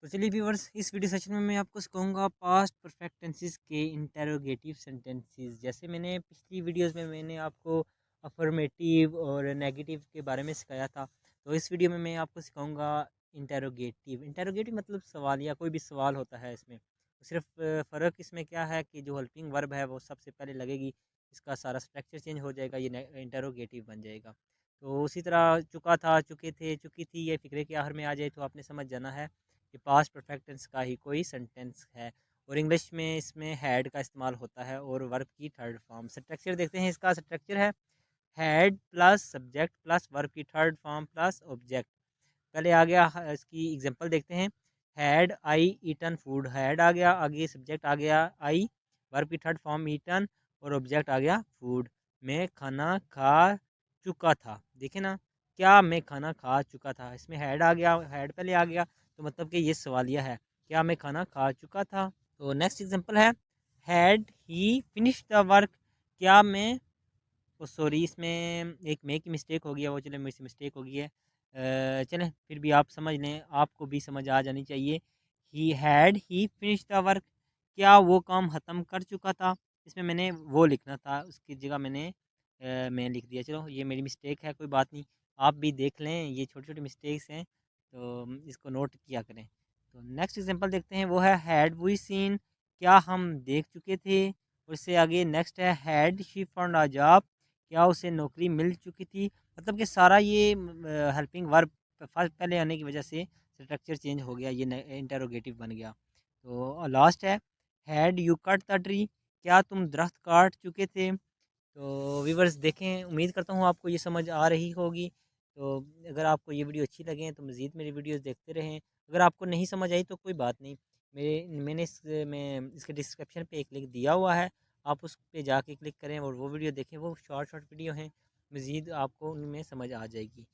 तो चलिए व्यूअर्स, इस वीडियो सेशन में मैं आपको सिखाऊंगा पास्ट परफेक्ट टेंसेस के इंटेरोगेटिव सेंटेंसेस। जैसे मैंने पिछली वीडियोस में मैंने आपको अफर्मेटिव और नेगेटिव के बारे में सिखाया था, तो इस वीडियो में मैं आपको सिखाऊंगा इंटेरोगेटिव। इंटेरोगेटिव मतलब सवाल या कोई भी सवाल होता है इसमें। तो सिर्फ फ़र्क इसमें क्या है कि जो हेल्पिंग वर्ब है वो सबसे पहले लगेगी, इसका सारा स्ट्रक्चर चेंज हो जाएगा, ये इंटेरोगेटिव बन जाएगा। तो उसी तरह चुका था, चुके थे, चुकी थी, ये फिक्रे के आखिर में आ जाए तो आपने समझ जाना है कि पास्ट परफेक्ट टेंस का ही कोई सेंटेंस है। और इंग्लिश में इसमें हैड का इस्तेमाल होता है और वर्ब की थर्ड फॉर्म। स्ट्रक्चर देखते हैं, इसका स्ट्रक्चर है had plus subject plus verb की थर्ड फॉर्म प्लस ऑब्जेक्ट। पहले आ गया इसकी एग्जांपल देखते हैं। Had I eaten food, had आ गया, आगे सब्जेक्ट आ गया आई, वर्ब की थर्ड फॉर्म ईटन और ऑब्जेक्ट आ गया फूड। मैं खाना खा चुका था। देखे ना, क्या मैं खाना खा चुका था, इसमें हैड आ गया, हैड पहले आ गया, तो मतलब कि ये सवालिया है, क्या मैं खाना खा चुका था। तो नेक्स्ट एग्जांपल है had he finish the work, क्या मैं, ओ सॉरी, इसमें एक मे की मिस्टेक हो गया, वो चले मेरी से मिस्टेक हो गई है। चलें फिर भी आप समझ लें, आपको भी समझ आ जानी चाहिए। ही फिनिश द वर्क, क्या वो काम ख़त्म कर चुका था। इसमें मैंने वो लिखना था, उसकी जगह मैंने मैं लिख दिया। चलो ये मेरी मिस्टेक है, कोई बात नहीं, आप भी देख लें, ये छोटी छोटी मिस्टेक्स हैं, तो इसको नोट किया करें। तो नेक्स्ट एग्जांपल देखते हैं, वो है हैड वी सीन, क्या हम देख चुके थे। और इससे आगे नेक्स्ट है had she found a job, क्या उसे नौकरी मिल चुकी थी। मतलब कि सारा ये हेल्पिंग वर्ब पहले आने की वजह से स्ट्रक्चर चेंज हो गया, ये इंटेरोगेटिव बन गया। तो लास्ट है had you cut the tree, क्या तुम दरख्त काट चुके थे। तो व्यूवर्स देखें, उम्मीद करता हूँ आपको ये समझ आ रही होगी। तो अगर आपको ये वीडियो अच्छी लगे तो मज़ीद मेरी वीडियोस देखते रहें। अगर आपको नहीं समझ आई तो कोई बात नहीं, मैंने इसके डिस्क्रिप्शन पे एक लिंक दिया हुआ है, आप उस पे जाके क्लिक करें और वो वीडियो देखें। वो शॉर्ट शॉर्ट वीडियो हैं, मज़ीद आपको उनमें समझ आ जाएगी।